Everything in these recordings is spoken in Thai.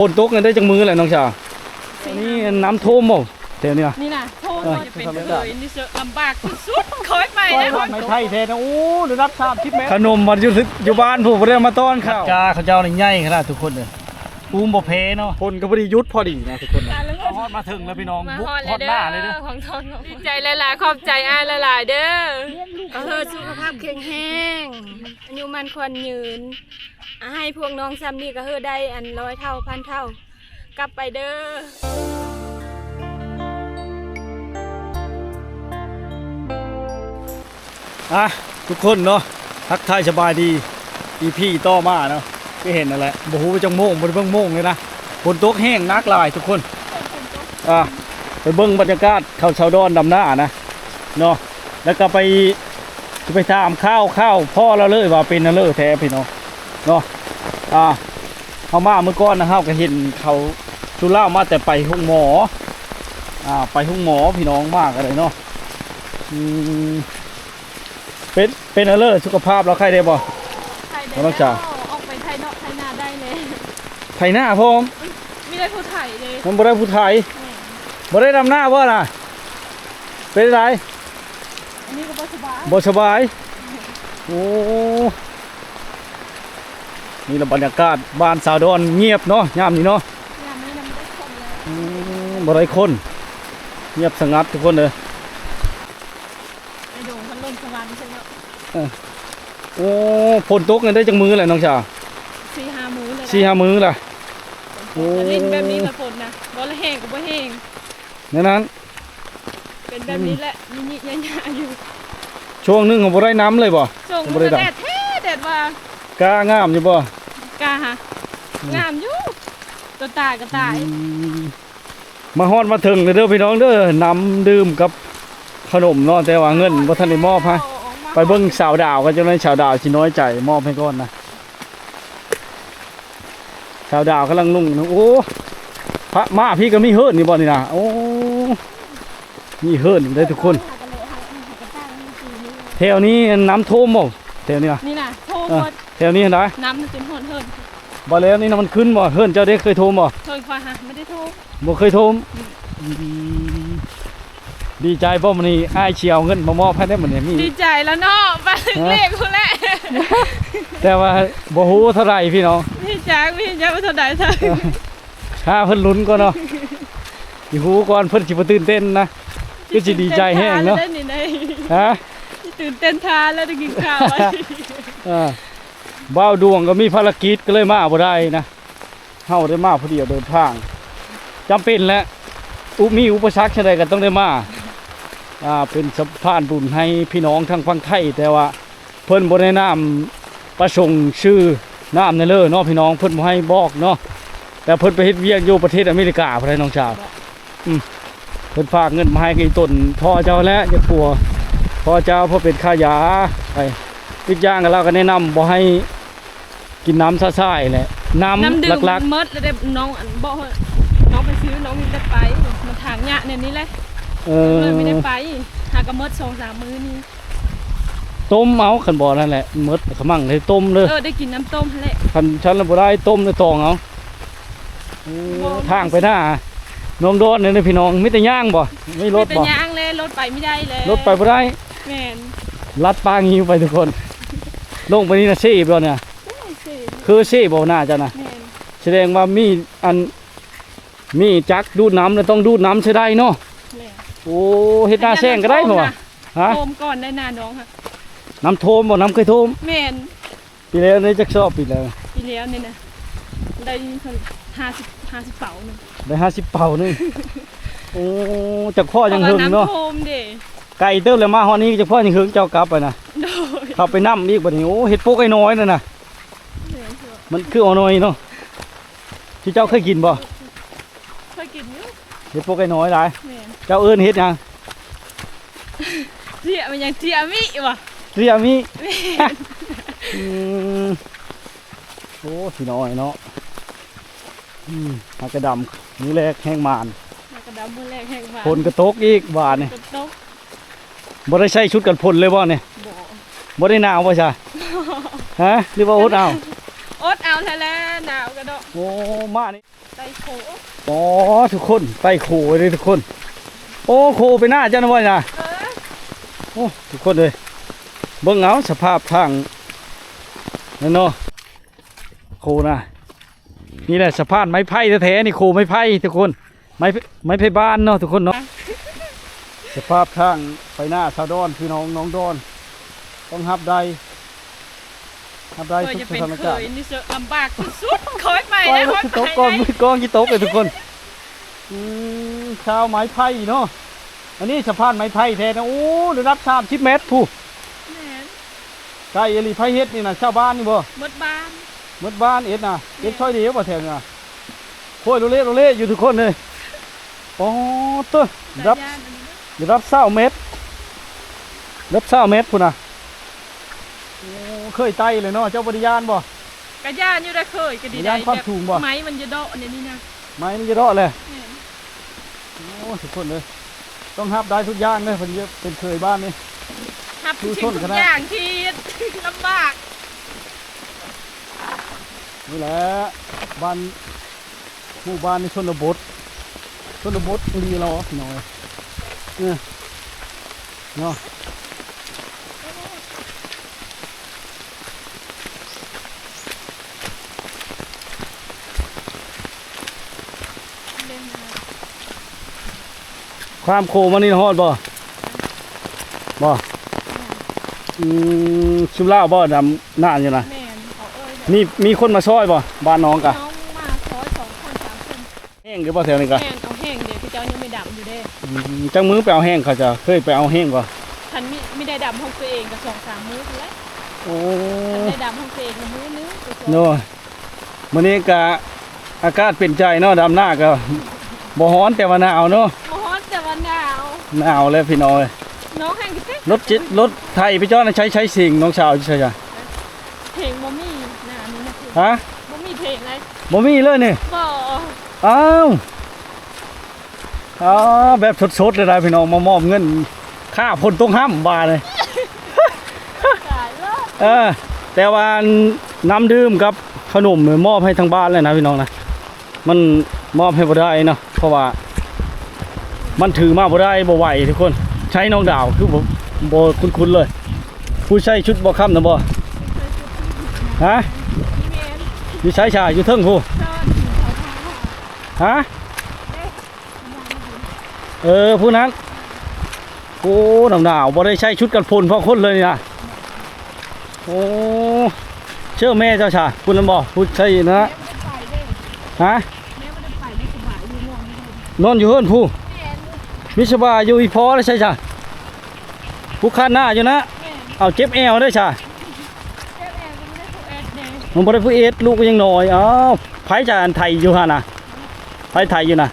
ฝนตกกันได้จังมือแหละน้องชานี่น้ำท่วมหมดแถวนี้นะ นี่นะโทษว่าจะเป็นเลยนี่เสือลำบากสุดๆเคยไปนะ ไม่ไทยแท้นะโอ้ดูนับ30 เมตรขนมมันอยู่บ้านผู้บ่ได้มาต้อนข้าวจ้าเขาเจ้านี่ใหญ่ขนาดทุกคนเลยปูมบ่เพเนาะคนก็พอดียุดพอดีนะทุกคนฮอดมาถึงแล้วพี่น้องบุกฮอดหน้าเลยเด้อ ของทนดีใจหลายๆขอบใจอ้ายหลายๆเด้อสุขภาพแข็งแรงอายุมันควรยืนให้พวกน้องซ้ำนี่ก็ได้อัน100 เท่าพันเท่ากลับไปเด้อทุกคนเนาะทักทายสบายดีพี่ต่อมาเนาะก็เห็นนั่นแหละบ่ฮู้ว่าจังโมงบ่ได้เบิ่งโมงเลยนะฝนตกแห้งนักหลายทุกคนไปเบิ่งบรรยากาศเขาชาวดอนดำหน้านะเนาะแล้วก็ไปถามข้าวพ่อเราเลยว่าเป็นนั่นเลยแท้พี่น้องเนาะเขามาเมื่อก่อนนะเฮาก็เห็นเขาชุเล่ามาแต่ไปห้องหมอไปห้องหมอพี่น้องมากอะไรเนาะเป็นอะไรสุขภาพเราใครได้บ่น้องจ๋าออกไปไทยนอกไทยนาได้เลย ไทยหน้าพร้อมไม่ได้ผู้ไทยเลยมันบ่ได้ผู้ไทยบ่ได้ดำหน้าบ่ล่ะเป็นไรอันนี้ก็บ่สบายโอ้นี่ละบรรยากาศบ้านสาวดอนเงียบเนาะยามนี้เนาะยามนี้ไม่ได้คนเลยบ่ได้คนเงียบสงัดทุกคนเลยไอ้โด่งพันลมสวรรค์ใช่ไหมโอ้ฝนตกกันได้จังมือแหละน้องชา4-5 มื้อเลย4-5 มื้อล่ะโอ้ลิ้นแบบนี้ละฝนนะบ่ละแห้งก็บ่แห้งนั้นเป็นแบบนี้แหละนี่ๆยๆอยู่ช่วงนึงผมบ่ได้น้ำเลยบ่ช่วงมันแดดแท้แดดว่ากล้างามอยู่บ่กล้าฮะงามอยู่ตัวตายก็ตายมาฮอดมาถึงเด้อพี่น้องเด้อน้ำดื่มกับขนมเนาะแต่ว่าเงินบ่ทันได้มอบให้ไปเบิ่งสาวดาวกันจังได๋สาวดาวสิน้อยใจมอบให้ก่อนนะสาวดาวกำลังนุ่งโอ้พระมาพี่ก็มีเฮิร์นนี่บ่นี่นะโอ้มีเฮิร์นได้ทุกคนแถวนี้น้ำท่วมบ่แถวนี้นี่นะโทมแถวนี้เห็นได้น้ำมันเป็นเฮิร์นบ่แล้วนี่มันขึ้นบ่เฮิร์นเจ้าได้เคยโทมบ่เคยคอยฮะไม่ได้โทมบ่เคยโทมดีใจเพราะมันนี่อ้ายเชียวเงินมามอบให้ได้เหมือนนี้ดีใจแล้วเนาะไปถึงเลขคุณแหละแต่ว่าบ่ฮู้เท่าไหร่พี่น้องพี่แจ๊คว่าเท่าไหร่ใช่เพิ่นลุ้นก่อนเนาะสิฮู้ก่อนเพิ่นสิบ่ตื่นเต้นนะคือสิดีใจแฮงเนาะฮะตื่นเต้นทานแล้วได้กินข้าวไว้บ่าวดวงก็มีภารกิจก็เลยมาบ่ได้นะเฮาได้มาผู้เดียวเดินทางจำเป็นแล้วมีอุปสรรคใดก็ต้องได้มาเป็นสะพานบุญให้พี่น้องทางฝั่งไทยแต่ว่าเพิ่นบ่ได้นำประสงค์ชื่อน้ำนั่นเลยเนาะพี่น้องเพิ่นบ่ให้บอกเนาะแต่เพิ่นไปเฮ็ดเวียกอยู่ประเทศอเมริกาพุ่นน้องชาวเพิ่นฝากเงินมาให้กี่ต้นพ่อเจ้าแล้วอย่ากลัวพ่อเจ้าเพราะเป็นค่ายาไปอีกอย่างก็เราก็แนะนำบ่ให้กินน้ำซ่าๆแหละน้ำหลักๆมดแล้วน้องบ่น้องไปซื้อน้องมีได้ไปมันทางยะเนี่ยนี่แหละเลยไม่ได้ไปหากระมด2-3 มื้อนี้ต้มเอาขันบ่อนั่นแหละมดขมั่งเลยต้มเลยได้กินน้ำต้มแหละขันฉันเราบ่ได้ต้มเลยตองเอาทางไปหน้าน้องโดนเนี่ยพี่น้องไม่แต่ย่างบ่ไม่รถบ่ไม่แต่ย่างเลยรถไปไม่ได้เลยรถไปบ่ได้แม่นลัดปางหิวไปทุกคนลงไปนี่นะเซ่บ่เนี่ยคือเซ่บ่น่าจะนะแสดงว่ามีจักดูดน้ำแล้วต้องดูดน้ำใช้ได้เนาะโอ้เฮ็ดหน้าแซงก็ได้เหรอฮะโทมก่อนได้นาน้องค่ะน้ำโทมบ่น้ำเคยโทมแม่นปีแล้วนี่จักชอบปีแล้วนี่นะได้50 เป๋านึงได้50 เป๋านึงโอ้จักพ่อยังหึงเนาะน้ำโทมเด้ไก่เติบเลยมาฮอดนี้จักพ่อยังหึงเจ้ากลับไปนะเข้าไปน้ำอีกบัดนี้โอ้เฮ็ดพวกไอ้น้อยนั่นน่ะมันคือเอาน้อยเนาะที่เจ้าเคยกินบ่เคยกินอยู่เฮ็ดพวกไอ้น้อยหลายเจ้าเอิ้นเฮ็ดหยังเจียมันยังเจียมิวะเจียมิโอ้พี่น้อยเนาะหากระดำมือแรกแห้งมานหากระดำมือแรกแห้งมานฝนกระตกอีกบาดนี่บ่ได้ใส่ชุดกันฝนเลยบ่เนี่ยบ่ได้หนาวบ่ใช่ฮะหรือว่าอดเอาแท้ๆหนาวกระโดดโอ้มานี่ ไตโค อ๋อทุกคนไต่โคเลยทุกคนโอ้โคไปหน้าเจ้าหน่อยนะโอ้ทุกคนเลยเบิ่งเอาสภาพทางนั่นเนาะโคนะนี่แหละสะพานไม้ไผ่แท้ๆนี่โคไม้ไผ่ทุกคนไม้ไผ่บ้านเนาะทุกคนเนาะสภาพทางไปหน้าชาวดอนพี่น้องน้องดอนต้องหับได้ทุกสถานการณ์ นี่เสือลำบากสุดๆคอยไป ไป นะ รถกี่โต๊ะก้อนมือก้อนกี่โต๊ะเลยทุกคนชาวไม้ไผ่เนาะอันนี้สะพานไม้ไผ่แท้นะโอ้ระดับ30 เมตรผู้ใช่เอลีไผ่เฮ็ดนี่นะชาวบ้านนี่บ่ หมดบ้าน หมดบ้านเอ็ดนะเอ็ดช่อยเดียวบ่แถวน่ะโค้ยโรเล่อยู่ทุกคนเลยอ๋อตัวระดับ20 เมตรระดับ20 เมตรพุ่นน่ะโอ้เคยไต่เลยเนาะเจ้าบริยานบ่ กระยานอยู่ได้เคยก็ดีได้ ความสูงบ่ ไม้มันจะเดาะเนี่ยนี่นะ ไม้มันจะรอดเลยโอ้ทุกคนเลยต้องหับได้ทุกอย่างเลยเพิ่นเป็นเคยบ้านนี่ ครับทุกสิ่งทุกอย่างที่ลำบาก นี่แหละบ้านหมู่บ้านในชนบทดีเราพี่น้อยเนาะความโคมันนี่ฮอดบ่ชุบล่าบ่ดำนานอยู่นะ แม่นเขาเอ้ย มีคนมาช่วยบ่บ้านน้องกะ น้องมาซอย2 คน 3 คน แห้งหรือบ่แถวนี้กะ แม่นเอาแห้งเดี๋ยวพี่เจ้ายังไม่ดำอยู่เด้ จังมือไปเอาแห้งเขาจะเคยไปเอาแห้งบ่ ฉันไม่ได้ดำห้องตัวเองกับ2-3 มื้อแล้ว โอ้ ฉันได้ดำห้องตัวเองกับมื้อนึง โน่มื้อนี้กะอากาศเป็นใจเนาะดำหน้าก็บ่ร้อนแต่ว่าหนาวเนาะ ร้อนแต่ว่าหนาว หนาวแล้วพี่น้อย น้องแห้งกิเต้ รถไทยพี่จ้อนะใช้สิ่งน้องสาวใช่จ้ะ เพลงบ่มีหน้านี่นะคือ ฮะ บ่มีเพลงอะไร บ่มีเลยนี่ บ่ อ้าวแบบสดๆเลยนะพี่น้องมามอบเงินค่าพลต้องห้ามบาเลย ตายแล้ว แต่ว่าน้ำดื่มกับขนมมอบให้ทางบ้านเลยนะพี่น้องนะมันมอบให้บ่ได้เนาะเพราะว่ามันถือมาบ่ได้บ่ไหวทุกคนใช้น้องดาวคือบ่คุ้นๆเลย ผู้ใช้ชุดบ่ค่ำนะบ่ฮะ พี่เมน อยู่ใช้ชาอยู่เทิงผู้ ซ่อนเขา ฮะผู้นั้นโอ้น้องดาวบ่ได้ใช้ชุดกันฝนเพราะคนเลยนี่นะโอ้เชื่อแม่เจ้าชาคุณลำบ่ผู้ใช้นะ ไปเด้ ฮะ แม่บ่ได้ไปไม่สบายอยู่ม่วงนี่ นอนอยู่เฮือนผู้ แม่น มิสบาอยู่อีพอแล้วใช่จ้ะผู้คันหน้าอยู่นะ แม่น เอาเจ็บแอวได้จ้ะ แม่ก็ไม่ได้ถูกแอดเด้ มันบ่ได้ผู้เอ็ดลูกก็ยังน้อยอ้าวไผจะอันไทยอยู่หั่นน่ะไผไทยอยู่น่ะ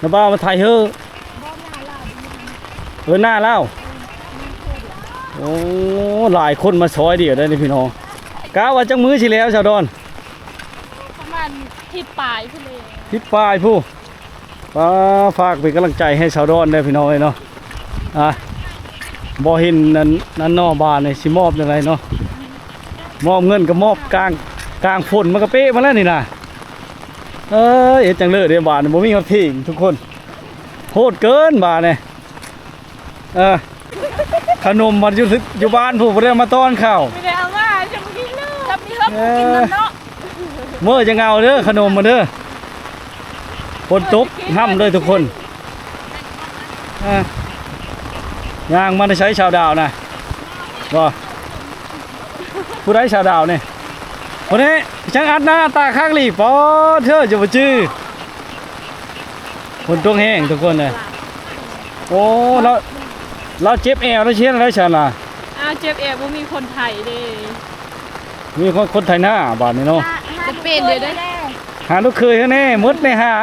นะบ้ามาไทยเฮ้อ บ่หน้าลาด หน้าเล่าโอ้หลายคนมาซอยเดียวได้นี่พี่น้องกะว่าจังมื้อสิแล้วชาวดอน ประมาณทิศปลายพุ่นเลย ทิศปลายผู้ฝากเป็นกำลังใจให้ชาวดอนได้พี่น้องเนาะบ่เห็นนั่นเนาะบ้านนี่สิมอบจังไดเนาะมอบเงินก็มอบกลางฝนมันก็เป๊ะมาแล้วนี่นะเอ็ดจังเลยเดี๋ยวบาทบ่มีครับทิ้งทุกคนโหดเกินบาทเนี่ยขนมมันอยู่บ้านผู้บ่ได้มาต้อนข้าว ไม่ได้เอามาจะมากินเนาะจะมีเฮิบกินน้ำเนาะ เมื่อจะเอาเด้อขนมมาเด้อคนตกห้ำเลยทุกคนย่างมันได้ใช้ชาวดาวนะบ่ผู้ได้ชาวดาวเนี่ยวันนี้ช่างอัดหน้าตาข้างหลีปอเธอจะมาจื้อคนต้องแห้งทุกคนเลยโอ้เราเจ็บแอวแล้วเชียนอะไรฉันล่ะ เจ็บแอบว่ามีคนไทยเด้ มีคนไทยหน้าบาทนี่เนาะ จะเป็นเดี๋ยวได้ หาลูกเคยแน่มดในหา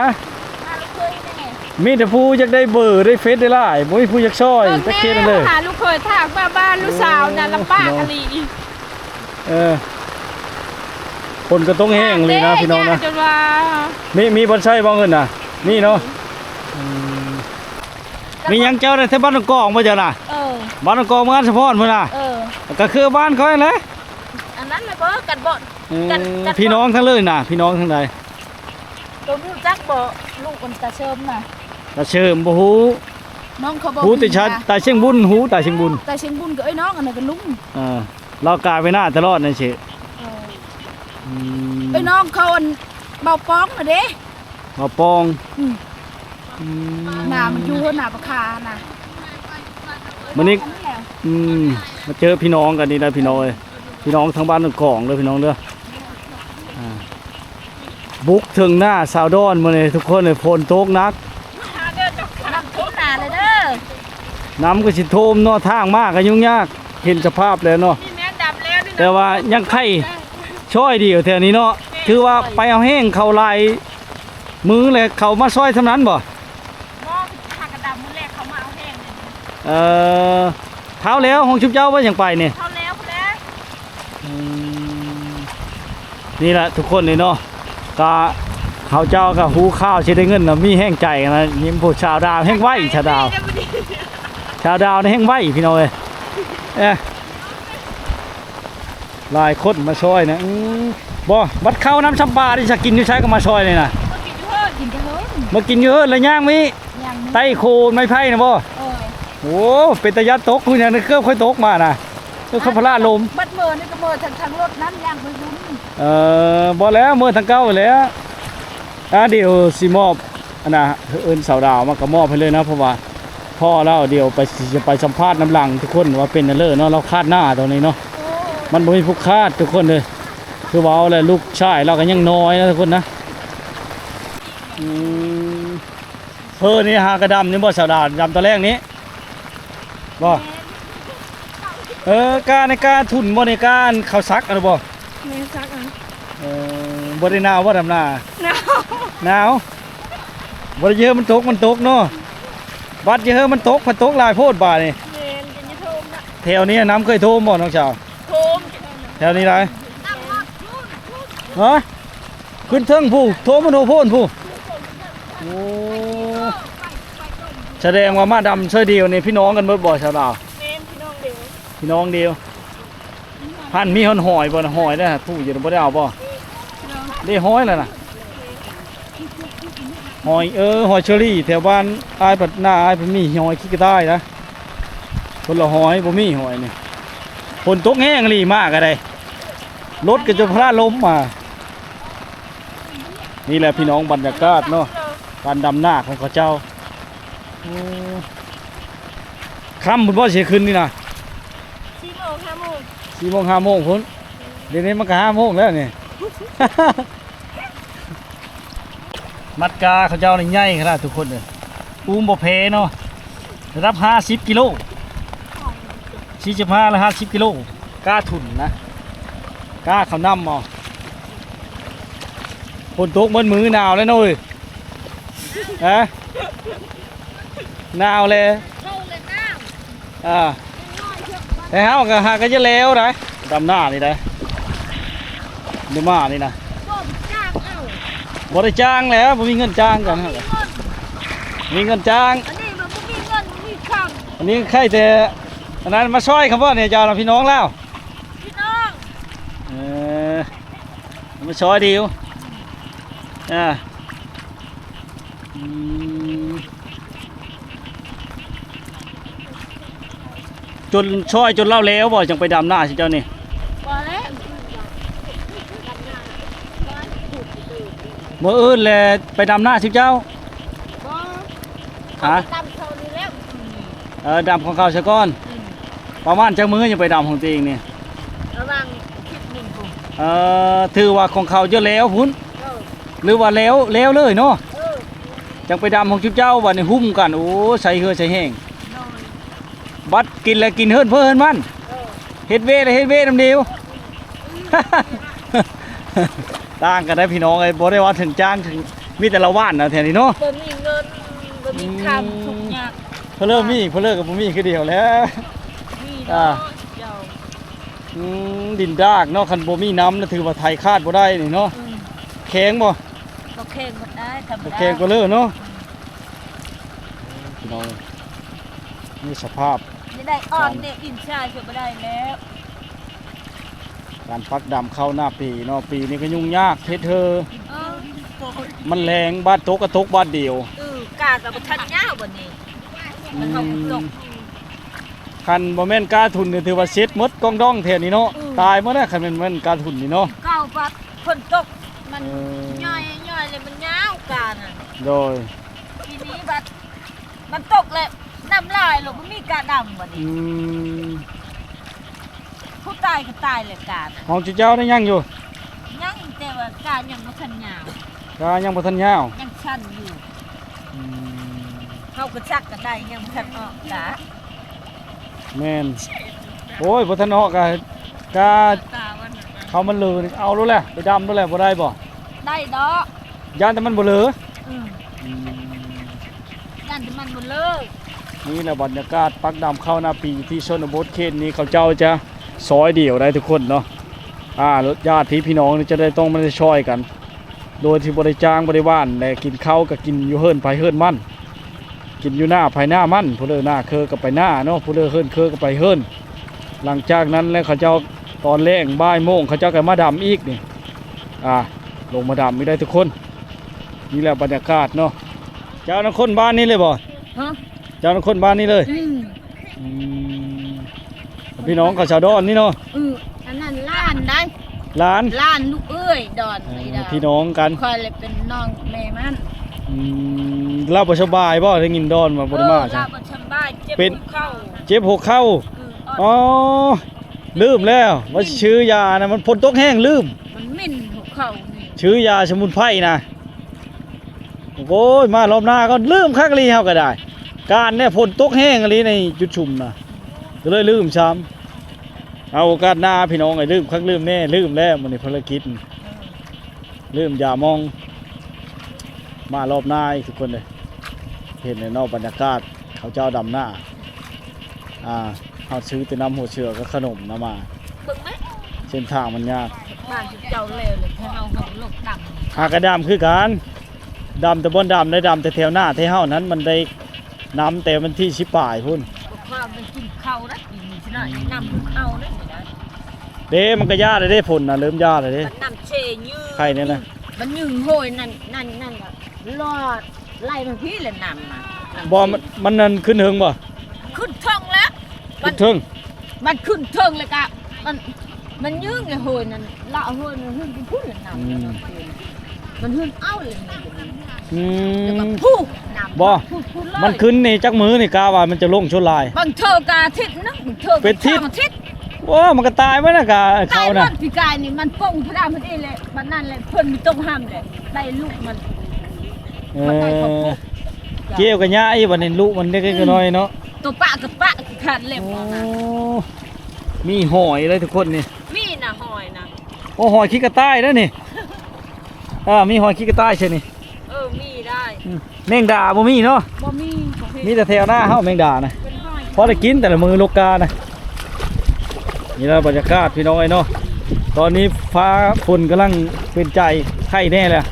มีแต่ผู้อยากได้เบอร์ได้เฟซได้ไลน์บ่มีผู้อยากช่วยตะเคียนเลย หาลูกเคยถากบ้านลูกสาวน่ะลำบากอะไรอีก คนก็ต้องแห้งเลยนะพี่น้องนะ จนว่า มีบอนไซบ้างเงินน่ะนี่เนาะมียังเจ้าได้ที่บ้านกองมาเจ้าน่ะบ้านกองงานเฉพาะมื้อน่ะก็คือบ้านเขาแหละ อันนั้นมันก็กัดบ่อน พี่น้องทั้งเลยน่ะพี่น้องทั้งใด ตัวรู้จักบ่ลูกคนตาเชิมน่ะ ตาเชิมบ่ฮู้ น้องเขาบอก ฮู้แต่ชัดตาเชียงบุญฮู้ตาเชียงบุญ ตาเชียงบุญกับไอ้น้องอันนั้นก็ลุง เรากายไปหน้าตลอดนั่นสิ ไอ้น้องเขาอันเบาป้องน่ะเด้ มาปอง หน้ามันอยู่หน้าปะคาน่ะ มันนี่มาเจอพี่น้องกันนี่นะพี่น้องเอ้ยพี่น้องทางบ้านกองเลยพี่น้องเด้อบุกถึงหน้าสาวดอนมาเลยทุกคนเลยฝนตกหนัก น้ำท่วมหน้าเลยเด้อ น้ำก็สิโทมเนาะทางมากก็ยุ่งยากเห็นสภาพแล้วเนาะ นี่แม่ดำแล้วนี่นะ แต่ว่ายังไข่ช่อยเดียวแถวนี้เนาะคือว่าไปเอาแห้งเขาลายมือเลยเขามาซอยเท่านั้นบ่ มองทางกระดำมื้อแรกเขามาเอาแห้งเลย เท้าแล้วของชุบเจ้าว่าอย่างไปเนี่ย เขาแล้วแล้ว นี่แหละทุกคนเลยเนาะก็เขาเจ้ากับหูข้าวใช้ได้เงินนะมีแห้งใจกันนะยิ้มผู้ชาวดาวแห้งไหวชาวดาวชาวดาวในแห้งไหวพี่น้องเอ้ยหลายคนมาช่วยนะบ่บัดเข้าน้ำชำปาที่จะกินอยู่ใช้ก็มาช่วยเลยนะ กินจะเฮ้ย มากินเยอะเลยย่างมี อย่างนี้ ไต้โคไม้ไผ่นะบ่โอ้เป็นตะยัดตกคุณอย่างนี้เครื่องค่อยตกมานะเครื่องพลาดลม บัดเมื่อนี่ก็เมื่อทางรถนั้นย่างไปบุญ บ่แล้วเมื่อทางเก้าแล้วเดี๋ยวสิมอบอันน่ะเอิ้นสาวดาวมาก็มอบให้เลยนะเพราะว่าพ่อเราเดี๋ยวจะไปสัมภาษณ์น้ำหลังทุกคนว่าเป็นอันเลิศเนาะเราคาดหน้าตรงนี้เนาะมันบ่มีผู้คาดทุกคนเลยคือว่าเอาแหละลูกชายเราก็ยังน้อยนะทุกคนนะเพิ่นนี่หากระดำนี่บ่สาวดาวดำตัวแรกนี้บ่การในการทุนบ่ในการเขาซักอะไรบ่ แม่ซักอ่ะ บ่ได้หนาวบ่ดำหน้า หนาว หนาวบ่ได้เยอะมันตกเนาะบัดเยอะมันตกหลายโพดบาดนี่ เย็นจะโทมนะ แถวนี้น้ำเคยท่วมบ่น้องสาว โทม แถวนี้ไรฮะขึ้นเทิงผู้ท่วมมันโหโพ่นผู้โอ้แสดงว่ามาดำช่วยเดียวนี่พี่น้องกันเบิดบ่ชาวดาว แม่พี่น้องเดียว พี่น้องเดียวพันมีหอยบ่นะหอยได้อผู้อยู่บ่ได้เอาบ่ได้หอยแล้วน่ะหอยหอยเชอรี่แถวบ้านอายปัดหน้าอายเพิ่นมีหอยขี้กระต่ายนะคนละหอยบ่มีหอยนี่ฝนตกแห้งลีมากก็ได้รถก็จะพลาดล้มมานี่แหละพี่น้องบรรยากาศเนาะการดำหน้าของเขาเจ้าค่ำบุญบ่เสียคืนนี่นะ 4 โมง 4 โมง 5 โมงพุ่นเดี๋ยวนี้มันก็5 โมงแล้วนี่ มัดกาเขาเจ้านี่ใหญ่ขนาดทุกคนเลยปูมบ่เพเนาะรับ50 กิโล45และ50 กิโลกาทุนนะกาเขานำเอาฝนตกมันมือหนาวแล้วเนาะเว้ยหนาวเลยแต่เฮาก็หาก็จะแล้วได้ดำหน้านี่ได้ดูมานี่นะบ่ได้จ้างแล้วบ่มีเงินจ้างกันมีเงินจ้าง อันนี้มันบ่มีเงินบ่มีคำ อันนี้ใครแต่อันนั้นมาช่วยคำว่าเนี่ยจ้าเราพี่น้องแล้ว พี่น้อง มาช่วยดีวจนช่วยจนเล่าแล้วบ่จังไปดำหน้าสิเจ้านี่ พอแล้ว เมื่ออื่นเลยไปดำหน้าสิเจ้า บ่ ฮะ ตามเขานี่แล้ว ดำของเขาซะก่อนประมาณจักมื้อยังไปดำของตัวเองนี่ ระวังคิดหนึ่งผม ถือว่าของเขาเยอะแล้วพุ่นหรือว่าแล้วเลยเนาะจังไปดำของชุบเจ้าวันนี้หุ้มกันโอ้ใส่เหือใส่แห้งบัดกินแล้วกินเฮิรนเพื่อเฮิรนมันเฮ็ดเวทเฮ็ดเวทน้ำเดียว ต่างกันได้พี่น้องไอ้บ่ได้ว่าถึงจ้างถึงมีแต่ละว่านนะแถวนี้เนาะ บ่มีเงินบ่มีคำทุกอย่าง เพนเลิกมีเพนเลิกกับบ่มีคือเดียวแล้ว มีเนาะเจ้า ดินดากเนาะคันบ่มีน้ำนะถือว่าไทยคาดบ่ได้นี่เนาะแข็งบ่ บ่แข่งบ่ได้ธรรม บ่ ดา แข็งก็เลิกเนาะพี่น้องนี่สภาพ ไม่ได้อ่อนเด็กกินชาเชื่อบ่ได้แล้ว การปักดำเข้าหน้าปีเนาะปีนี้ก็ยุ่งยากเฮ็ดเธอ ปกติ มันแรงบ้านตกก็ตกบ้านเดียว กากับทันยาวบ่นี้มันเอาตก คันบ่แม่นกาทุนนี่ถือว่าเซ็ตหมดกองดองแถวนี้เนาะตายหมดแล้วคันแม่นกาทุนนี่เนาะ เก้าปัดฝนตกมันย่อยเลยมันยาวกาน่ะ โดย ทีนี้บัดมันตกเลยน้ำลายลงมันมีกาดำบ่นี้ผู้ตายก็ตายเลยกาน่ะ ของเจ้าได้ยังอยู่ ยังแต่ว่ากายังบ่ทันยาว กายังบ่ทันยาว ยังชั้นอยู่เฮาก็ซักก็ได้ยังบ่ทันออกกา แม่นโอ้ยบ่ทันออกกะกา ตาวัน เขามันลือนี่เอารู้แหละไปดำรู้แหละบ่ได้บ่ ได้ดอก ย่านแต่มันบ่เหลือ นั่นที่มันบ่เลิก นี่แหละบรรยากาศปักดำเข้าหน้าปีที่ชนบทเขตนี้เขาเจ้าจะซอยเดี่ยวได้ทุกคนเนาะญาติพี่น้องนี่จะได้ต้องมาได้ช่วยกัน โดยที่บริจ้างบริวารแต่กินข้าวก็กินอยู่เฮิรนไปเฮิรนมั่นกินอยู่หน้าภายหน้ามั่นผู้เดินหน้าเคอก็ไปหน้าเนาะผู้เดินเฮิรนเคอก็ไปเฮิรนหลังจากนั้นแล้วเขาเจ้าตอนแรกบ่ายโมงเขาเจ้าก็มาดำอีกนี่ลงมาดำไม่ได้ทุกคนนี่แหละบรรยากาศเนาะเจ้านักคนบ้านนี้เลยบ่ ฮะ เจ้านักคนบ้านนี้เลยพี่น้องกับชาวดอนนี่เนาะ อันนั้นล้านได้ ร้าน ล้านลูกเอ้ยดอนไอ้ดา พี่น้องกัน คอยเลยเป็นน้องแม่มัน เราบ่สบายบ่ได้ยินดอนมาบ่ได้มา ลา ใช่ บชำบ้านเจ็บ เป็น เข้า เจ็บหัวเข่าอ๋อลืมแล้วว่าชื่อยานะมันพ้นตกแห้งลืม มันมิ่นหัวเข่านี่ ชื่อยาสมุนไพรนะโอ้ยมารอบหน้าก็ลืมคักลีเฮาก็ได้ การเนี่ยพ้นตกแห้งอะไรในจุดชุมนะก็เลยลืมซ้ำเอาโอกาสหน้าพี่น้องไอ้ลืมคักลืมแน่ลืมแล้วมันในภารกิจลืมอย่ามองมารอบหน้าอีกทุกคนเลยเห็นในนอกบรรยากาศเขาเจ้าดำหน้าเขาซื้อแต่น้ำหัวเชือกกับขนมนะมา เบิ่งไหม เส้นทางมันยาก บ้านจุดเจ้าเลวเลยให้เอาหัวลูกดำ หากระดำคือการดำแต่บนดำได้ดำแต่แถวหน้าแถวเฮานั้นมันได้น้ำแต่มันที่ชิปลายพุ่น บอกว่ามันกินข้าวนะกินนี่ใช่ไหมน้ำมันเอาได้ไหมนะ เด้มันก็ยาเลยได้ผลนะเริ่มยาเลยเด้ มันน้ำเชยยืด ใครเนี่ยนะ มันยืงโหยนั่นก็รอดไล่มันพี่เลยน้ำนะน้ำ บ่มันนั่นขึ้นเทิงบ่ ขึ้นเทิงแล้ว ขึ้นเทิง มันขึ้นเทิงเลยกะมันยืงเลยโหยนั่นละโหยมันขึ้นไปพูดเลยน้ำมันขึ้นเอาเลยนะ แล้วก็พูน้ำ บ่ พูเลย มันขึ้นนี่จักมือนี่กาว่ามันจะลงชนลาย บางเธอกาทิศนะบางเธอ เป็นทิศ บางทิศ โอ้มันก็ตายไว้นะกา ตา เขา ย นะ รถปีกายนี่มันป้องพระดามพระเอเลยมันนั่นเลยเพิ่นมีต้องห้ามเลยได้ลูกมัน เอ มันได้ของพว อก เกี่ยวกับยาไอ้บัดนี้ลูกมันเล็กๆน้อยๆเนาะ ตัวปะกับปะขาดเล็บ โอ้ นะ มีหอยเลยทุกคนนี่ มีนะหอยนะ โอ้หอยขี้กระต่ายแล้วนี่มีหอยขี้กระต่ายใช่นี่ มีได้ แมงดาบ่มีเนาะ บ่มีของเพ มีแต่แถวหน้าเฮาแมงดานะ เป็นหอย พอได้กินแต่ละมือลูกกานะนี่แหละบรรยากาศพี่น้องไอ้เนาะตอนนี้ฟ้าฝนกำลังเป็นใจไข่แน่เลย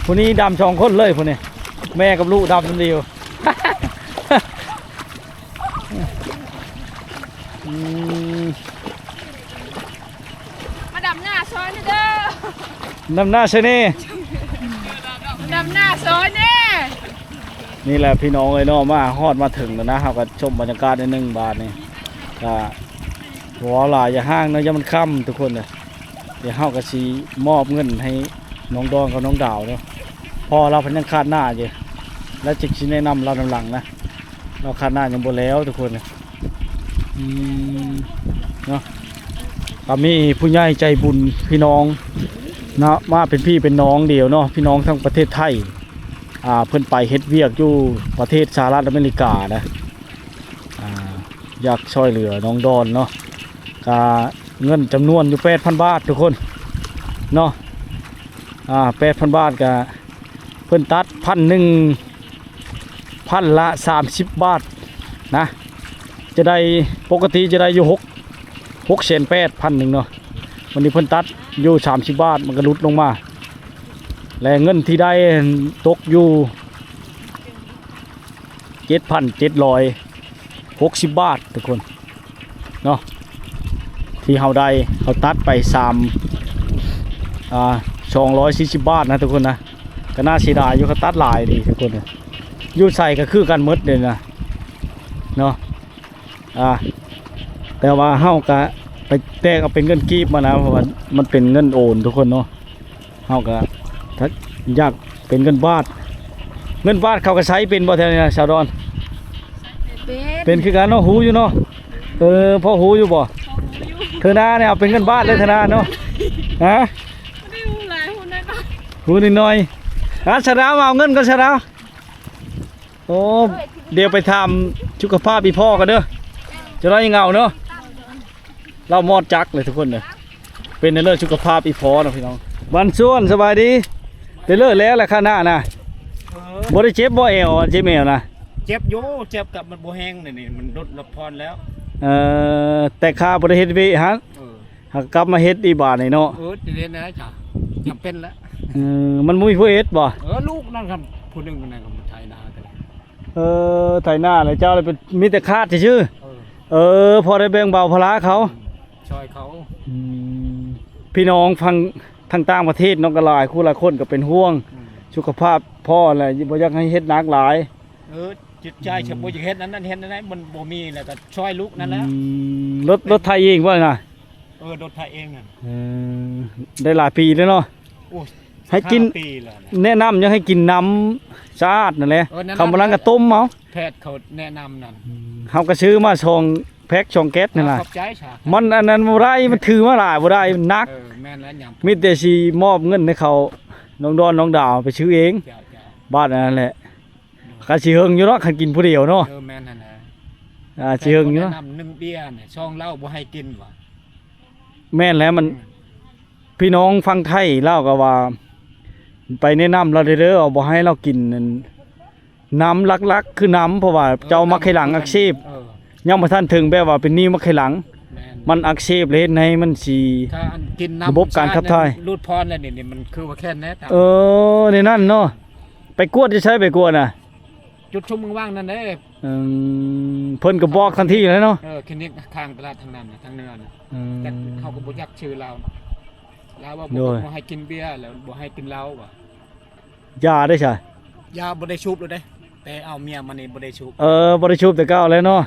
คนนี้ดำ2คนเลยคนนี้แม่กับลูกดำคนเดียว มาดำหน้าซอยนี่เด้อ น้ำหน้าใช่นี่ มาดำหน้าซอยนี่ นี่แหละพี่น้องไอ้เนาะมาฮอดมาถึงแล้วนะเราก็ชมบรรยากาศใน1 บาทนี่ก็หัวหลายอย่าห้างเนาะอย่ามันค่ำทุกคนเลยเดี๋ยวเฮาก็สิมอบเงินให้น้องดองกับน้องดาวเนาะพอเราเพันยังขาดหน้าอยู่แล้วจิกชิ้นแนะนำเรานำหลังนะเราขาดหน้ายังบ่แล้วทุกคนเลยเนาะก็มีผู้ใหญ่ใจบุญพี่น้องเนาะมาเป็นพี่เป็นน้องเดียวเนาะพี่น้องทั้งประเทศไทยเพิ่นไปเฮ็ดเวียกอยู่ประเทศสหรัฐอเมริกานะอยากช่วยเหลือน้องดอนเนาะก็เงินจำนวนอยู่ 8,000 บาททุกคนเนาะ8,000 บาทก็เพิ่นตัด1,000ละ30 บาทนะจะได้ปกติจะได้อยู่6,800,000เนาะวันนี้เพิ่นตัดอยู่30 บาทมันก็ลดลงมาและเงินที่ได้ตกอยู่ 7,760 บาททุกคนเนาะที่เขาได้เขาตัดไป240 บาทนะทุกคนนะ ก็น่าเสียดายอยู่เขาตัดหลายดีทุกคนเนี่ยอยู่ใส่ก็คือกันหมดเลยนะเนาะแต่ว่าเฮาก็ไปแตกเอาเป็นเงินกีบมานะเพราะว่ามันเป็นเงินโอนทุกคนเนาะเฮาก็ถ้าอยากเป็นเงินบาทเขาก็ใช้เป็นบ่แท้นี่นะชาวดอนเป็นคือกันเนาะหูอยู่เนาะพอหูอยู่บ่เธอหน้าเนี่ยเอาเป็นเงินบาทเลยเธอหน้าเนาะฮะหูนิดหน่อยชะดาวเอาเงินก็ชะดาวโอ้เดี๋ยวไปทำสุขภาพอีพ่อกันเด้อจะได้เงาเนาะเรามอดจักเลยทุกคนเลยเป็นในเรื่องสุขภาพอีพ่อนะพี่น้องวันส่วนสบายดีไปเลิกแล้วแหละข้าหน้านะบ่ได้เจ็บบ่เอวเจ็บเอวนะ เจ็บอยู่เจ็บกับมันบ่แห้งนี่มันลดละพรแล้ว แต่ข้าบ่ได้เฮ็ดเวฮะหากกลับมาเฮ็ดอีบาดนี่เนาะเรียนนะจ้ะจำเป็นแล้วมันมุ้ยผู้เฮ็ดบ่ลูกนั่นครับผู้หนึงคนนั้นก็ไทยนาแต่ไถหน้าเลยเจ้าเลยเป็นมีแต่คาดซื่อพอได้แบ่งเบาภาระเขาช่วยเขาพี่น้องฟังทางต่างประเทศน้องกระลายคู่ละคนก็เป็นห่วงสุขภาพพ่อแหละบ่อยากให้เฮ็ดหนักหลายจิตใจเฉพาะอยากเฮ็ดนั้นเฮ็ดนั้นมันบ่มีแล้วก็ช่วยลูกนั่นแล้วรถไทยเองว่าน่ะรถไทยเองน่ะได้หลายปีแล้วเนาะให้กินแนะนำยังให้กินน้ำสะอาดนั่นแหละคำว่านั้นก็ต้มเอาแพทย์เขาแนะนำนั่นเฮาก็ซื้อมาชงแพ็คชงแก๊สนั่นล่ะมันอันนั้นบ่ได้มันถือมาหลายบ่ได้มันหนักแม่นแล้วหยังมีแต่สิมอบเงินให้เขาน้องดอนน้องดาวไปซื้อเองบ้านนั่นแหละก็สิเฮิงอยู่เนาะคันกินผู้เดียวเนาะแม่นนั่นแหละสิเฮิงอยู่เนาะนำ1เบียร์เนี่ยช่องเหล้าบ่ให้กินว่ะแม่นแล้วมันพี่น้องฟังไทยเล่าก็ว่าไปแนะนำเราเด้อบ่ให้เรากินน้ำลักๆคือน้ำเพราะว่าเจ้ามักไขหลังอักเสบยังบ่ทันถึงแบบว่าเป็นนิ้วมักไขหลังมันอักเสบเลยในมันสิถ้ากินน้ำระบบการขับถ่ายรูดพรแล้วนี่มันคือว่าแค่นั้นในนั่นเนาะไปกวดจะใช้ไปกวดน่ะจุดชุมมึงว่างนั่นเด้เพิ่นก็บอกทันทีเลยเนาะคลินิกทางตลาดทางนั้นทางเหนือน่ะแต่เขาก็บ่อยากชื่อเราว่าบ่ให้กินเบียร์แล้วบ่ให้กินเหล้าว่ะยาได้ใช่ยาบ่ได้ชุบเลยเด้แต่เอาเมียมานี่บ่ได้ชุบบ่ได้ชุบแต่ก้าวแล้วเนาะ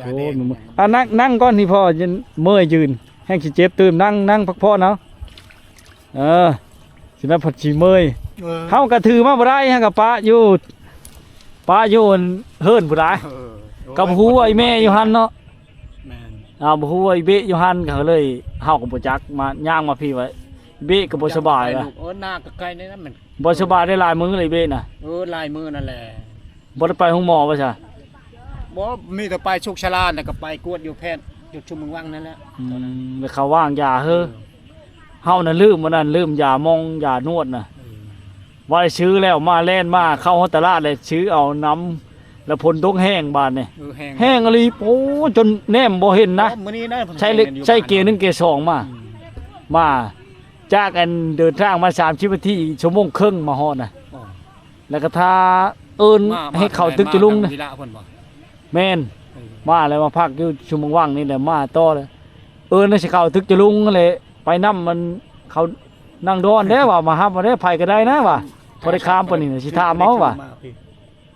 โอ้นั่งก่อนที่พ่อจะเมื่อยยืนแห้งสิเจ็บตื่นนั่งพักผ่อนเนาะสิมาผัดสิเมื่อยเฮาก็ถือมาบ่ได้ฮะกับป้าอยู่เฮิรนบ่ได้กับฮู้ไอ้แม่อยู่หั่นเนาะบ่ฮู้ไอ้เบะอยู่หั่นก็เลยเฮาก็บ่จักมาย่างมาพี่ไว้เบะก็บ่สบายล่ะหน้าก็ไกลในนั้นมันบ่สบายได้หลายมื้อเลยเบะน่ะหลายมื้อนั่นแหละบ่ได้ไปโรงหมอว่าซะบ่มีแต่ไปโชคชลาน่ะก็ไปกวดอยู่แพทย์อยู่ชุมเมืองวังนั่นแหละแล้วเขาว่างยาเฮาน่ะลืมมื้อนั้นลืมยามองยานวดน่ะว่าได้ซื้อแล้วมาแล่นมาเข้าตลาดเลยซื้อเอาน้ำแล้วผลตกแห้งบาดนี่แห้งอะไรโอ้จนแนมบ่เห็นนะใช้เกียร์1เกียร์2มาจากอันเดินทางมา30นาทีชั่วโมงครึ่งมาฮอดน่ะแล้วก็ทาให้เข้าตึกจุลุงนะแม่นมาแล้วมาพักอยู่ชุมเมืองว่างนี่แหละมาต่อเลยน่าสิเข้าตึกจุลุงนั่นแหละไปนำมันเขานั่งดอนได้ว่ามาฮับมาได้ไผก็ได้นะว่าพอได้ข้ามปานนี้สิถามเฮาว่า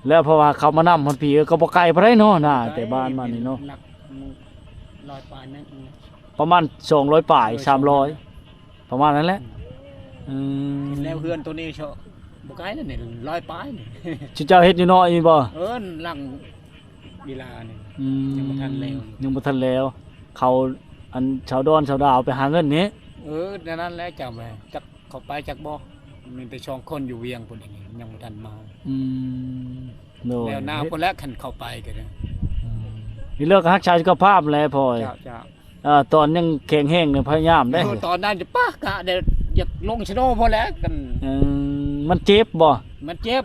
แล้วเพราะว่าเขามานำมันพี่ก็บ่ไกลปานใดเนาะน่ะแต่บ้านมานี่เนาะ100ปลายนั่นประมาณ200ปลาย300ประมาณนั้นแหละแล้วเฮือนตัวนี้เชาะบ่ไกลนั่นนี่100ปลายนี่สิเจ้าเฮ็ดอยู่น้อยบ่หลังเวลานี่ยังบ่ทันแล้วเขาอันชาวดอนชาวดาวไปหาเงินนี้นั่นแหละจำไว้จักเข้าไปจักบ่มีแต่ช่องคนอยู่เวียงพุ่นนี่ยังบ่ทันมาแล้วหน้าพุ่นแล้วคันเข้าไปก็ได้นี่เลิกรักษาสุขภาพแล้วพ่อยตอนยังแข็งแรงเนี่ยพยายามได้ตอนนั้นจะป้ากะเดี๋ยวอยากลงชโนพอแล้วกันมันเจ็บบ่มันเจ็บ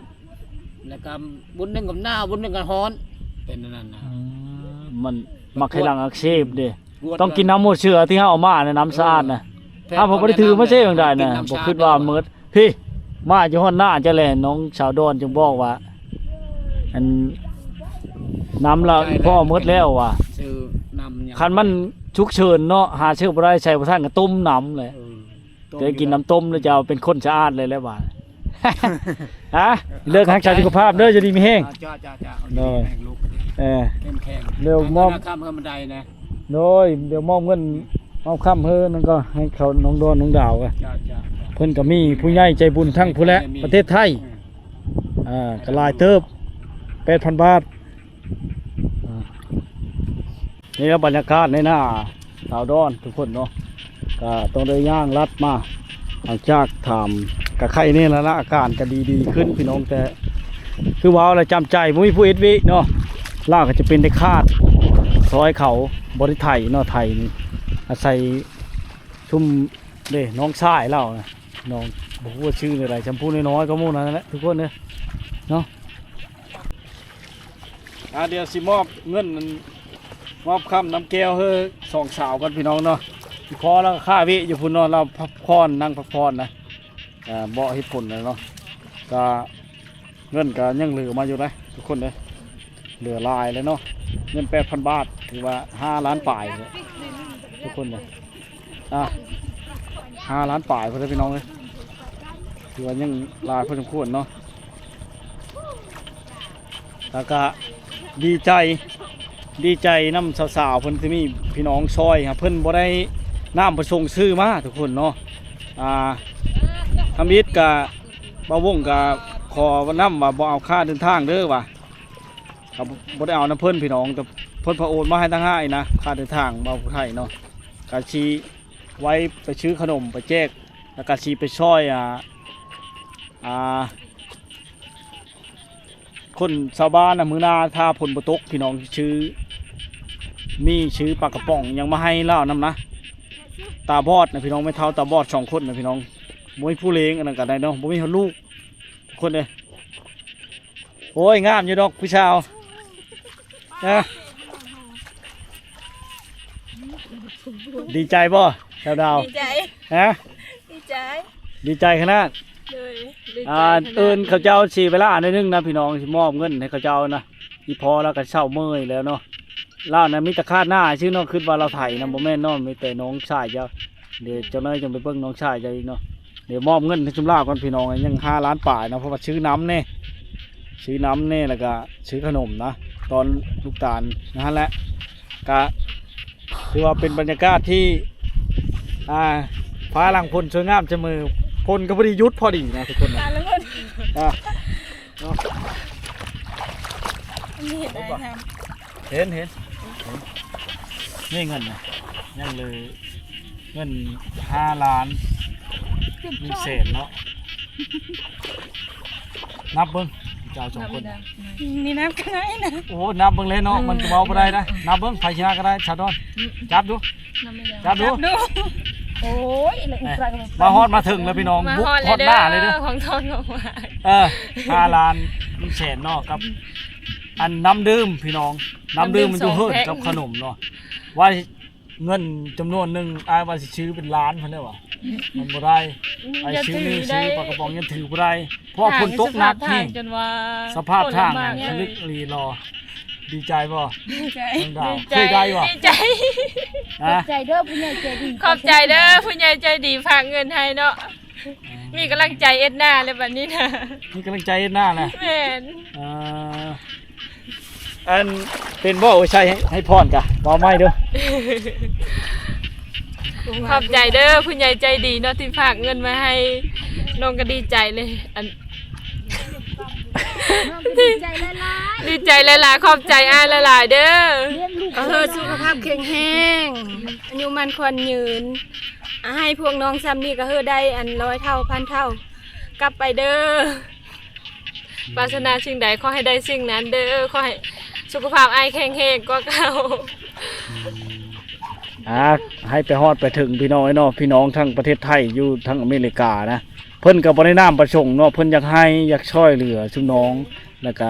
แล้วก็บุญนึงกับหน้าบุญนึงกับฮ้อนเป็นนั่นนะมันมักให้หลังอักเสบดิต้องกินน้ำหมดเชื้อที่เฮาเอามาน้ำสะอาดนะผมบ่ได้ถือมาเซ่จังได๋น่ะบ่คิดว่าหมดพี่มาอยู่ฮ้อนหน้าจะแลน้องสาวดอนจึงบอกว่าอันน้ำละพ่อหมดแล้วว่ะซื้อน้ำคันมันฉุกเฉินเนาะหาเชื้อบ่ได้ใส่บ่ทันก็ต้มน้ำเลย จะกินน้ำต้มแล้วจะเอาเป็นคนสะอาดเลยแล้วว่า ฮะเลิกทางชาสุขภาพเด้อจะดีมีแห้ง จ้าเอา โดย แข่งลูก เข้มแข็ง เร็วมอบ ข้ามบันไดนะ โดยเดี๋ยวมอบเงินมอบค่ำเฮือนั่นก็ให้เขาน้องดอนน้องดาวกัน จ้า เพิ่นก็มีผู้ใหญ่ใจบุญทั้งผู้และประเทศไทยก็หลายเติบ 8,000 บาทนี่ก็บรรยากาศในหน้าสาวดอนทุกคนเนาะก็ต้องได้ย่างลัดมาหลังจากถามกับใครนี่แล้วละอาการก็ดีขึ้นพี่น้องแต่คือว้าวอะไรจำใจบ่มีผู้เอ็ดวิเนาะล่าก็จะเป็นได้คาดซอยเขาบริไทยเนาะไทยนี่อาศัยชุ่มเด้น้องชายเล่านะน้องบอกว่าชื่ออะไรจำพูน้อยๆก็มู่นั่นแหละทุกคนเนาะเดี๋ยวสิมอบเงินมอบคำน้ำแก้วเฮ้อสองสาวกันพี่น้องเนาะพี่พอแล้วข้าวิอยู่พุ่นเนาะเราพักผ่อนนั่งพักผ่อนนะเบาะเหตุผลเลยเนาะก็เงินก็ยังเหลือมาอยู่เลยทุกคนเลยเหลือลายเลยเนาะเงิน 8,000 บาทถือว่า5 ล้านป่ายเลยทุกคนเลย5 ล้านป่ายเพื่อนพี่น้องเลยถือว่ายังลายพอสมควรเนาะแล้วก็ดีใจน้ำสาวๆเพิ่นที่มีพี่น้องซอยครับเพิ่นบ่ได้น้ำประสงค์ซื้อมาทุกคนเนาะทำอิฐกับบ่าวงกับขอน้ำว่าบ่เอาค่าเดินทางเด้อว่ะกับบ่ได้เอาน้ำเพิ่นพี่น้องแต่เพิ่นพระโอนมาให้ตั้งง่ายนะค่าเดินทางบ่าวผู้ไทยเนาะกะชีไว้ไปซื้อขนมไปแจกแล้วกะชีไปช่อยคนชาวบ้านมือนาท่าผลบตกพี่น้องชื่อปลากระป๋องยังมาให้เล่าน้ำนะตาบอดนะพี่น้องไม่เท่าตาบอด2 คนนะพี่น้องบ่มีผู้เลี้ยงอันนั้นก็ได้เนาะบ่มีลูกคนเลยโอ้ยงามอยู่ดอกผู้ชาวนะดีใจบ่ชาวดาว ดีใจ ฮะ ดีใจขนาด เลยดีใจ เอิญเขาเจ้าชีเวลาหนึงนะพี่น้องสิมอบเงินให้เขาเจ้านะอีพอแล้วก็เช่าเมื่อยแล้วเนาะเล่านะมีแต่คาดหน้าชื่อเนาะคือว่าเราไถนะบ่แม่นเนาะมีแต่น้องชายเจ้าเดี๋ยวเจ้าน้อยจะไปเบิ่งน้องชายเจ้าอีกเนาะเดี๋ยวมอบเงินให้จุ่มล่าก่อนพี่น้องยัง5 ล้านป่ายนะเพราะว่าซื้อน้ำเนี่ยแล้วก็ซื้อขนมนะตอนลูกตาลนะฮะและก็ถือว่าเป็นบรรยากาศที่ฟ้าหลังพลสวยงามเสมอพลก็พอดียุทธพอดีนะทุกคนนะ การละคน นี่ได้ทำ เห็นนี่เงินนะยังเลยเงิน5 ล้านมีเศษเนาะนับเบิ้งเจ้า2 คน นี่น้ำก็ได้นะ โอ้นับเบิ้งเลยเนาะมันจะเบาไปได้นะนับเบิ้งไฟชนะก็ได้ชาดอนจับดู ดู โอ้ยเลยอีกไรกัน มาฮอดมาถึงแล้วพี่น้อง มา บุก ฮอด ฮอดหน้าเลยเด้อ ของทอนออกมา 5 ล้านมีเศษเนาะกับอันน้ำดื่มพี่น้องน้ำดื่มมันอยู่เฮิร์นกับขนมเนาะว่าเงินจำนวนหนึ่งอายว่าสิซื้อเป็นล้านพันได้วะมันบ่ได้ไอ้ซื้อนี่ซื้อปลากระป๋องยังถือบ่ได้เพราะฝนตกหนักนี่ จนว่า สภาพทาง ผลไม้ ทะลึกรีรอดีใจบ่ ดีใจ น้องดาวเคยได้บ่ ดีใจ ใจเด้อผู้ใหญ่ใจดี ขอบใจเด้อผู้ใหญ่ใจดีฝากเงินให้เนาะมีกำลังใจเอ็ดหน้าเลยแบบนี้นะ มีกำลังใจหน้านะ แม่น อันเป็นบ่โอ้ใช่ให้พรกะบ่ไม่เด้อ ขอบใจเด้อผู้ใหญ่ใจดีเนาะที่ฝากเงินมาให้น้องก็ดีใจเลยดีใจละลาย ดีใจหลายๆขอบใจอ้ายหลายๆเด้อ เลี้ยงลูก สุขภาพแข็งแรงอายุมันควรยืนให้พวกน้องซ้ำนี่ก็ได้100 เท่า1,000 เท่ากลับไปเด้อปรารถนาสิ่งใดขอให้ได้สิ่งนั้นเด้อขอให้สุขภาพอ้ายแข็งแรงกว่าเก่า ให้ไปฮอดไปถึงพี่น้องไอ้เนาะพี่น้องทั้งประเทศไทยอยู่ทั้งอเมริกานะเพิ่นก็บ่ได้น้ำประสงค์เนาะเพิ่นอยากให้อยากช่วยเหลือชุมน้องแล้วก็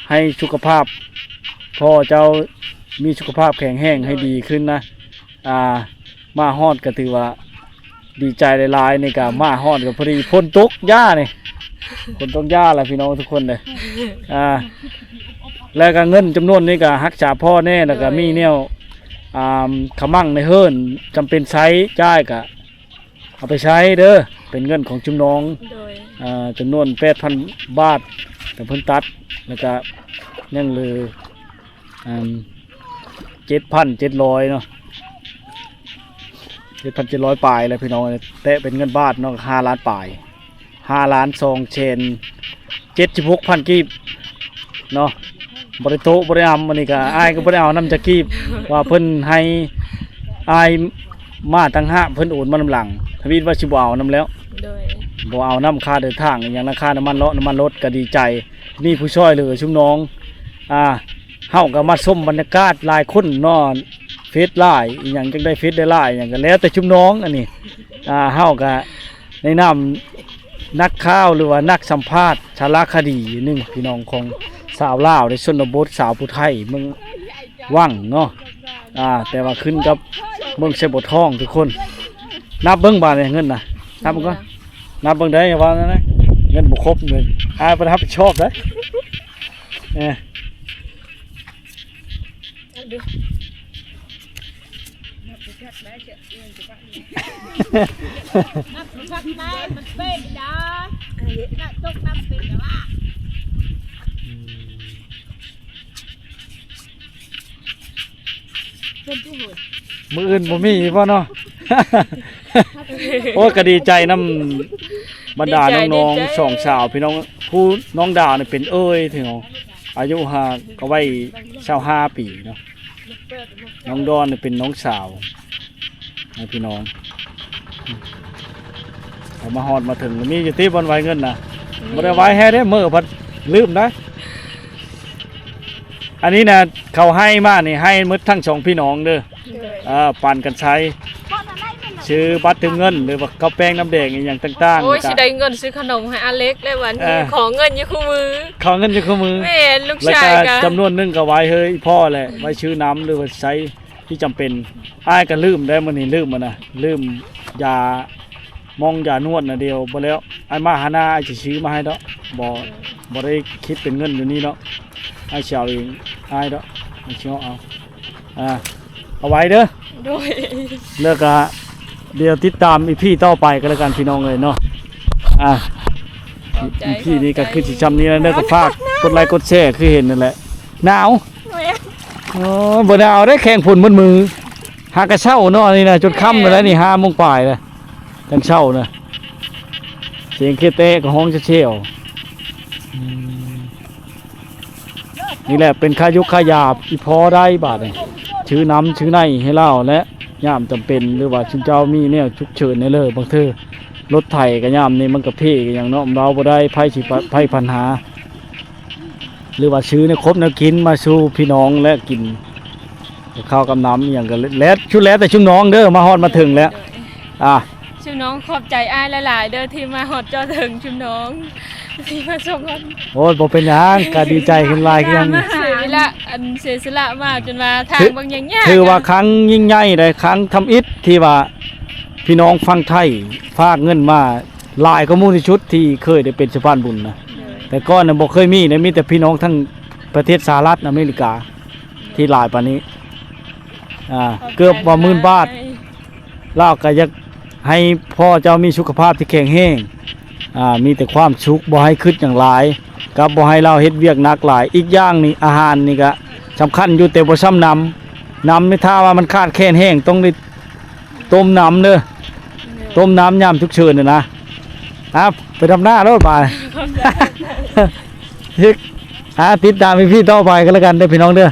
ให้สุขภาพพ่อเจ้ามีสุขภาพแข็งแรงให้ดีขึ้นนะมาฮอดก็ถือว่าดีใจหลายๆในการมาฮอดก็พอดีพ้นตกหญ้านี่พ้นตกหญ้าล่ะพี่น้องทุกคนเลยแล้วก็เงินจำนวนนี้ก็รักษาพ่อแน่แล้วก็มีแนวขมั่งในเฮิรนจำเป็นใช้จ่ายกะ เอาไปใช้เด้อเป็นเงินของชุมน้อง โดย จำนวน 8,000 บาทแต่เพิ่นตัดแล้วก็ยังเหลือ7,700เนาะ7,700ปลายแล้วพี่น้องแต่เป็นเงินบาทเนาะ5 ล้านปลาย5 ล้าน2เชน76,000กีบเนาะบริโตะบริอำอันนี้ก็อายก็บ่ได้เอานำจากกีบว่าเพิ่นให้อายมาตั้งห้าเพิ่นโอนมานำหลังทวีตว่าสิบ่เอานำแล้ว โดย บ่เอาน้ำค่าเดินทางอหย่างราคาน้ำมันเลาะน้ำมันรถก็ดีใจมีผู้ช่วยเหลือชุมน้องเฮาก็มาชมบรรยากาศหลายคนเนาะเฟซหลายอหย่างจังได้เฟซได้หลายอหย่างก็แล้วแต่ชุมน้องอันนี้เฮาก็ในนามนักข่าวหรือว่านักสัมภาษณ์สารคดีหนึงพี่น้องของสาวลาวในชนบทสาวผู้ไทยเมืองว่างเนาะแต่ว่าขึ้นกับเมืองเสบททองทุกคนนับเบิ่งบาทเงินน่ะนับเบิ่งก่อน นับเบิ่งได้อย่าว่านะเงินบ่ครบเงินประทับผิดชอบได้เเอาดู นับพักไหนมันเป็นได้นับตกนับเป็นแต่ว่าเป็นผู้หุ่น มื้ออื่นบ่มีบ่เนาะ โอ้ก็ดีใจนำบรรดาน้องๆสองสาวพี่น้องผู้น้องดาวนี่เป็นเอ้ยถึงอายุหาก็ไว้25ปีเนาะน้องดอนนี่เป็นน้องสาวให้พี่น้องเอามาฮอดมาถึงมีอยู่ที่บนไว้เงินน่ะบ่ได้ไว้ให้ได้มื้อพัดลืมนะอันนี้น่ะเขาให้มานี่ให้หมดทั้งสองพี่น้องเด้อปั่นกันใช้ชื่อบัตรถึงเงินหรือว่าข้าวแป้งน้ำแดงอหย่างต่างๆ โอ้ยสิได้เงินซื้อขนมให้อาเล็กได้วันนี้ขอเงินอยู่คู่มือ ขอเงินอยู่คู่มือ แม่ลูก แล้ว ชาย ก็ กัน จำนวนหนึงก็ไว้เฮ้ยพ่อแหละไว้ชื่อน้ำหรือว่าใช้ที่จำเป็นอ้ายก็ลืมได้มื้อนี้ลืมมันน่ะลืมยามองยานวดน่ะเดียวบ่แล้วอ้ายมาหาหน้าอ้ายสิซื้อมาให้ดอกบ่ได้คิดเป็นเงินอยู่นี่เนาะอ้ายสิเอาเองอ้ายดอกอ้ายสิเอาเอาไว้เด้อ โดย แล้วก็เดี๋ยวติดตามอีพี่ต่อไปก็แล้วกันพี่น้องเลยเนาะอีพี่นี่ก็คือสิจำนี้แล้วเด้อก็ฝากกดไลค์กดแชร์คือเห็นนั่นแหละหนาวบ่หนาวได้แข่งฝนบนมือหากระเช้าเนาะนี่นะจนค่ำแล้วนี่5 โมงปลายแล้วจังเช้านะเสียงเคเตะก็ห้องเชี่ยวนี่แหละเป็นค่ายุคค่ายาบอีพอได้บาทนี่ชื่อน้ำชื่อในให้เล่าและย่ามจำเป็นหรือว่าชุนเจ้ามีเนี่ยฉุกเฉินในเลยบางเทื่อรถไถกับย่ามนี่มันกับเพ่อย่างเนาะเราบ่ได้ไผ่สิไผ่ปัญหาหรือว่าซื้อในครบแนวกินมาสู่พี่น้องและกินข้าวกับน้ำอย่างกันแล้วชุดแล้วแต่ชุดน้องเด้อมาฮอดมาถึงแล้วชุมน้องขอบใจอ้ายหลายๆเด้อที่มาฮอดจอถึงชุมน้องที่มาส่งกัน โอ้ยบ่เป็นหยังก็ดีใจขึ้นหลายคือหยัง เสียละเสียสละมากจนมาทางบางอย่างยาก ถือว่าครั้งยิ่งใหญ่ได้ครั้งทำอิฐที่ว่าพี่น้องฟังไทยฝากเงินมาหลายข้อมูลที่ชุดที่เคยได้เป็นสะพานบุญนะแต่ก่อนน่ะบ่เคยมีนะมีแต่พี่น้องทั้งประเทศสหรัฐอเมริกาที่หลายปานนี้เกือบว่า10,000 บาทลาวก็อยากให้พ่อเจ้ามีสุขภาพที่แข็งแรงมีแต่ความสุขบ่ให้คิดอย่างหลายกับบ่ให้เราเฮ็ดเวียกหนักหลายอีกอย่างนี่อาหารนี่ก็สำคัญอยู่แต่บ่ซ้ำน้ำนี่ถ้าว่ามันขาดแคลนแห้งต้องได้ต้มน้ำเด้อต้มน้ำยามฉุกเฉินน่ะนะครับไปทำหน้าแล้วป่าติดตามพี่ต่อไปกันแล้วกันเด้อพี่น้องเด้อ